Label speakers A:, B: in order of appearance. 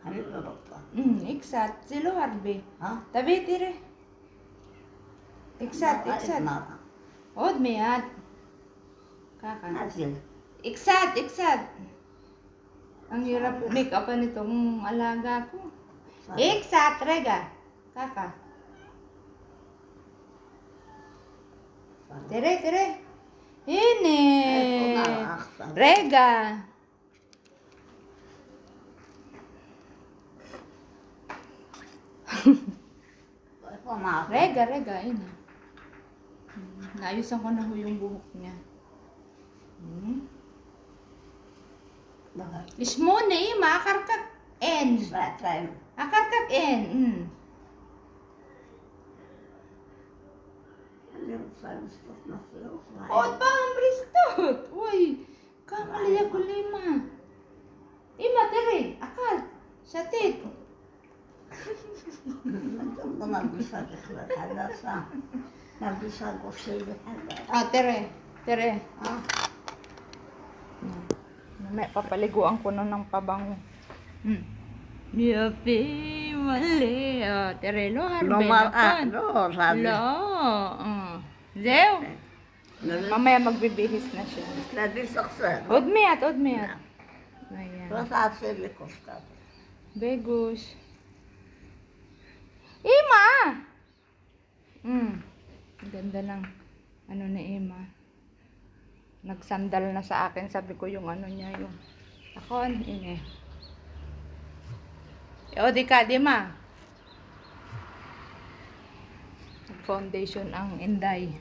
A: Ano lorok ka?
B: Iksat. Silo harbe.
A: Ha?
B: Tabi tire. Iksat. Od miat. Kaka.
A: Nasil.
B: Iksat. Ang hirap make up nitong alaga ko. Iksat, rega. Kaka. Tire. Ini. Rega. Rega, ini. Naayusan ko na ho yung buhok niya. Ismo na akarkak en. Akarkak en. Od pa ang bristot. Uy, kamaliya ko lima. Ima, tere, akal. Satit. Tere. May papaliguan ko na ng pabango. Yapi, mali. Tere, lo, harbe. Zeo. Mamaya magbibihis na siya. Odmiat. Ayan. Begus. Ima! Ganda ng ano ni Ima. Nagsandal na sa akin. Sabi ko yung ano niya yung akon. Ini. O di ka, di ma. Foundation ang Inday.